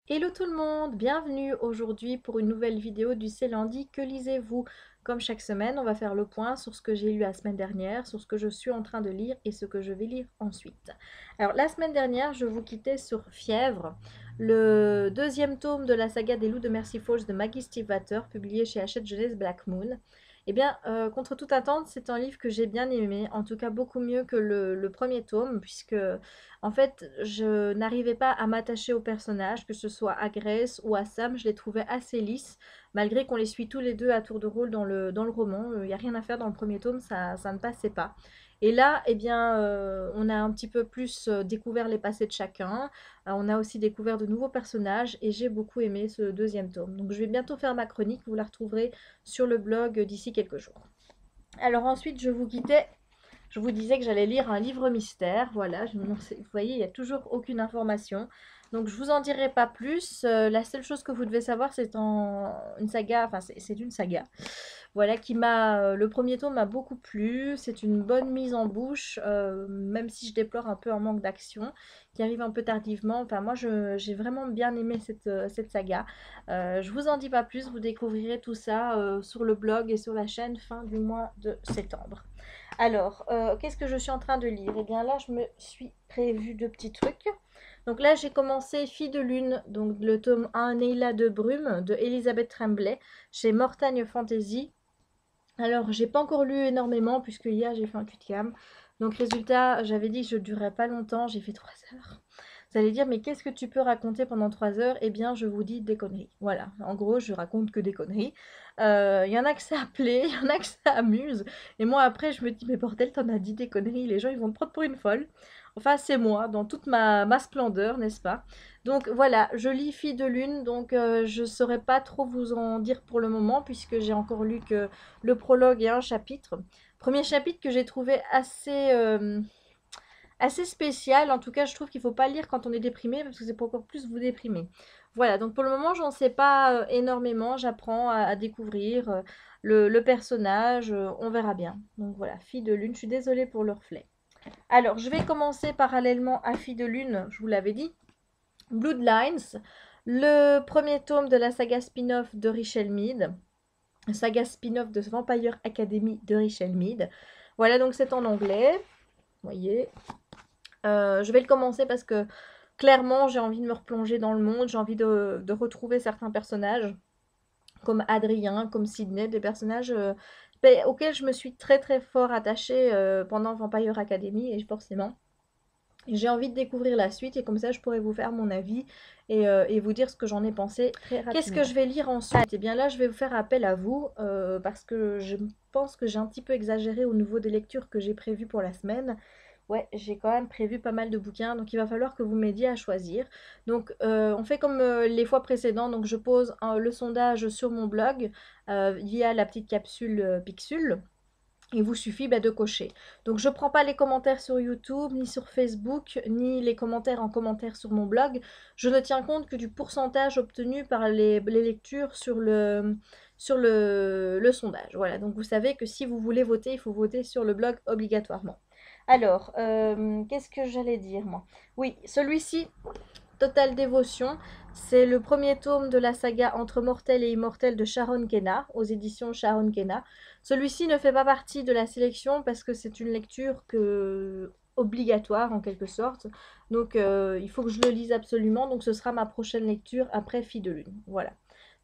Hello tout le monde, bienvenue aujourd'hui pour une nouvelle vidéo du C'est lundi, que lisez-vous? Comme chaque semaine, on va faire le point sur ce que j'ai lu la semaine dernière, sur ce que je suis en train de lire et ce que je vais lire ensuite. Alors la semaine dernière, je vous quittais sur Fièvre, le deuxième tome de la saga des loups de Mercy Falls de Maggie Stiefvater, publié chez Hachette Jeunesse Black Moon. Eh bien, contre toute attente, c'est un livre que j'ai bien aimé, en tout cas beaucoup mieux que le premier tome, puisque en fait, je n'arrivais pas à m'attacher aux personnages, que ce soit à Grace ou à Sam, je les trouvais assez lisses, malgré qu'on les suit tous les deux à tour de rôle dans le roman. Il n'y a rien à faire dans le premier tome, ça ne passait pas. Et là, eh bien, on a un petit peu plus découvert les passés de chacun. On a aussi découvert de nouveaux personnages et j'ai beaucoup aimé ce deuxième tome. Donc je vais bientôt faire ma chronique, vous la retrouverez sur le blog d'ici quelques jours. Alors ensuite, je vous quittais. Je vous disais que j'allais lire un livre mystère. Voilà, vous voyez, il n'y a toujours aucune information. Donc je vous en dirai pas plus. La seule chose que vous devez savoir, c'est une saga, enfin c'est une saga. Voilà, le premier tome m'a beaucoup plu. C'est une bonne mise en bouche, même si je déplore un peu un manque d'action, qui arrive un peu tardivement. Enfin moi, j'ai vraiment bien aimé cette saga. Je vous en dis pas plus. Vous découvrirez tout ça sur le blog et sur la chaîne fin du mois de septembre. Alors, qu'est-ce que je suis en train de lire? Eh bien là, je me suis prévu de petits trucs. Donc là, j'ai commencé Fille de Lune, donc le tome 1, Neila de Brume, de Elisabeth Tremblay, chez Mortagne Fantasy. Alors, j'ai pas encore lu énormément, puisque hier, j'ai fait un cul de cam. Donc, résultat, j'avais dit que je ne durerais pas longtemps, j'ai fait 3 heures. Vous allez dire, mais qu'est-ce que tu peux raconter pendant 3 heures? Eh bien, je vous dis des conneries. Voilà, en gros, je raconte que des conneries. Il y en a que ça plaît, il y en a que ça amuse. Et moi, après, je me dis, mais bordel, t'en as dit des conneries, les gens, ils vont te prendre pour une folle. Enfin, c'est moi, dans toute ma splendeur, n'est-ce pas? Donc voilà, je lis Fille de Lune, donc je ne saurais pas trop vous en dire pour le moment, puisque j'ai encore lu que le prologue et un chapitre. Premier chapitre que j'ai trouvé assez spécial. En tout cas, je trouve qu'il ne faut pas lire quand on est déprimé parce que c'est pour encore plus vous déprimer. Voilà, donc pour le moment, j'en sais pas énormément. J'apprends à découvrir le personnage. On verra bien. Donc voilà, Fille de Lune. Je suis désolée pour le reflet. Alors, je vais commencer parallèlement à Fille de Lune, je vous l'avais dit. Bloodlines, le premier tome de la saga spin-off de Richelle Mead. Saga spin-off de Vampire Academy de Richelle Mead. Voilà, donc c'est en anglais. Vous voyez. Je vais le commencer parce que clairement, j'ai envie de me replonger dans le monde. J'ai envie de retrouver certains personnages, comme Adrien, comme Sydney, des personnages auxquels je me suis très très fort attachée pendant Vampire Academy, et forcément. J'ai envie de découvrir la suite et comme ça je pourrais vous faire mon avis et vous dire ce que j'en ai pensé très rapidement. Qu'est-ce que je vais lire ensuite? Eh bien là je vais vous faire appel à vous parce que je pense que j'ai un petit peu exagéré au niveau des lectures que j'ai prévues pour la semaine. Ouais, j'ai quand même prévu pas mal de bouquins, donc il va falloir que vous m'aidiez à choisir. Donc on fait comme les fois précédentes, donc je pose le sondage sur mon blog via la petite capsule Pixule. Il vous suffit de cocher. Donc je ne prends pas les commentaires sur YouTube, ni sur Facebook, ni les commentaires en commentaire sur mon blog. Je ne tiens compte que du pourcentage obtenu par les lectures sur le sondage. Voilà, donc vous savez que si vous voulez voter, il faut voter sur le blog obligatoirement. Alors, qu'est-ce que j'allais dire moi? Oui, celui-ci, Total Dévotion, c'est le premier tome de la saga Entre mortel et immortel de Sharon Kenna, aux éditions Sharon Kenna. Celui-ci ne fait pas partie de la sélection parce que c'est une lecture obligatoire en quelque sorte. Donc il faut que je le lise absolument. Donc ce sera ma prochaine lecture après Fille de Lune. Voilà.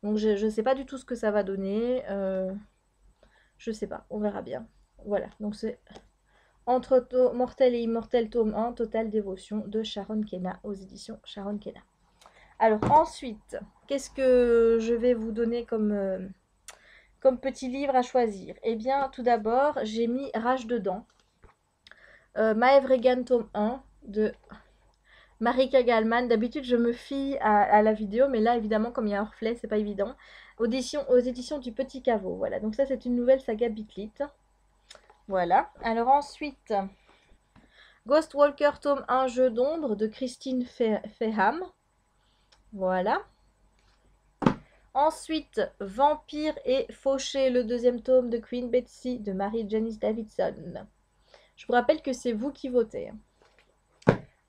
Donc je ne sais pas du tout ce que ça va donner. Je ne sais pas. On verra bien. Voilà. Donc c'est Entre mortel et immortel tome 1, Total Dévotion de Sharon Kenna aux éditions Sharon Kenna. Alors ensuite, qu'est-ce que je vais vous donner comme petit livre à choisir? Eh bien, tout d'abord, j'ai mis Rage dedans. Maëv Regan, tome 1 de Marika Gallman. D'habitude, je me fie à la vidéo, mais là, évidemment, comme il y a un reflet, c'est pas évident. Aux éditions du Petit Caveau. Voilà, donc ça, c'est une nouvelle saga Bitlit. Voilà. Alors ensuite, Ghostwalker, tome 1, Jeu d'ombre de Christine Feham. Voilà. Ensuite, Vampire et Fauché, le deuxième tome de Queen Betsy de Marie-Janice Davidson. Je vous rappelle que c'est vous qui votez.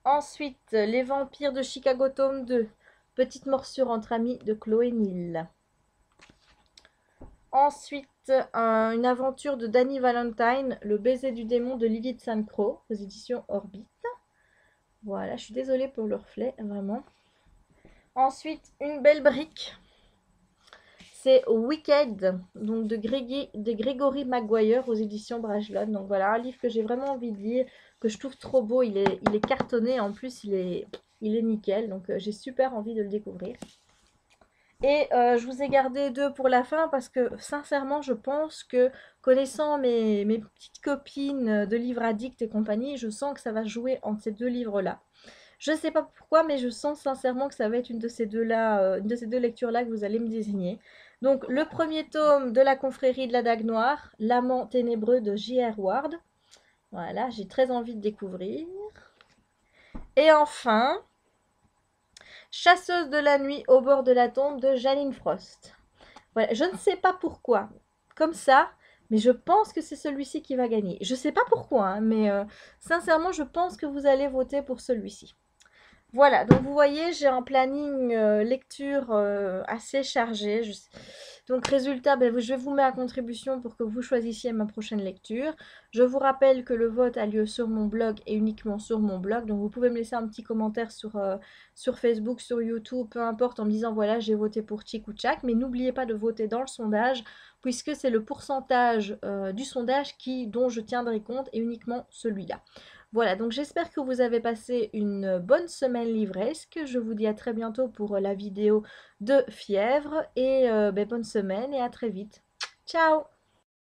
Ensuite, Les Vampires de Chicago, tome 2 Petite morsure entre amis de Chloé Neal. Ensuite, une aventure de Danny Valentine, Le baiser du démon de Lilith Sainte-Croix, aux éditions Orbit. Voilà, je suis désolée pour le reflet, vraiment. Ensuite, une belle brique. C'est Wicked, donc de Gregory Maguire aux éditions Brajlon. Donc voilà, un livre que j'ai vraiment envie de lire, que je trouve trop beau. Il est cartonné, en plus il est nickel. Donc j'ai super envie de le découvrir. Et je vous ai gardé 2 pour la fin parce que sincèrement, je pense que connaissant mes petites copines de livres addicts et compagnie, je sens que ça va jouer entre ces 2 livres-là. Je ne sais pas pourquoi, mais je sens sincèrement que ça va être une de ces deux-là, une de ces 2 lectures-là que vous allez me désigner. Donc, le premier tome de la confrérie de la Dague Noire, L'amant ténébreux de J.R. Ward. Voilà, j'ai très envie de découvrir. Et enfin, Chasseuse de la nuit au bord de la tombe de Janine Frost. Voilà, je ne sais pas pourquoi, comme ça, mais je pense que c'est celui-ci qui va gagner. Je ne sais pas pourquoi, hein, mais sincèrement, je pense que vous allez voter pour celui-ci. Voilà, donc vous voyez, j'ai un planning lecture assez chargé. Donc résultat, ben, je vais vous mettre à contribution pour que vous choisissiez ma prochaine lecture. Je vous rappelle que le vote a lieu sur mon blog et uniquement sur mon blog. Donc vous pouvez me laisser un petit commentaire sur Facebook, sur YouTube, peu importe, en me disant voilà, j'ai voté pour Chick ou Chak. Mais n'oubliez pas de voter dans le sondage, puisque c'est le pourcentage du sondage dont je tiendrai compte et uniquement celui-là. Voilà, donc j'espère que vous avez passé une bonne semaine livresque. Je vous dis à très bientôt pour la vidéo de Fièvre. Et bonne semaine et à très vite. Ciao!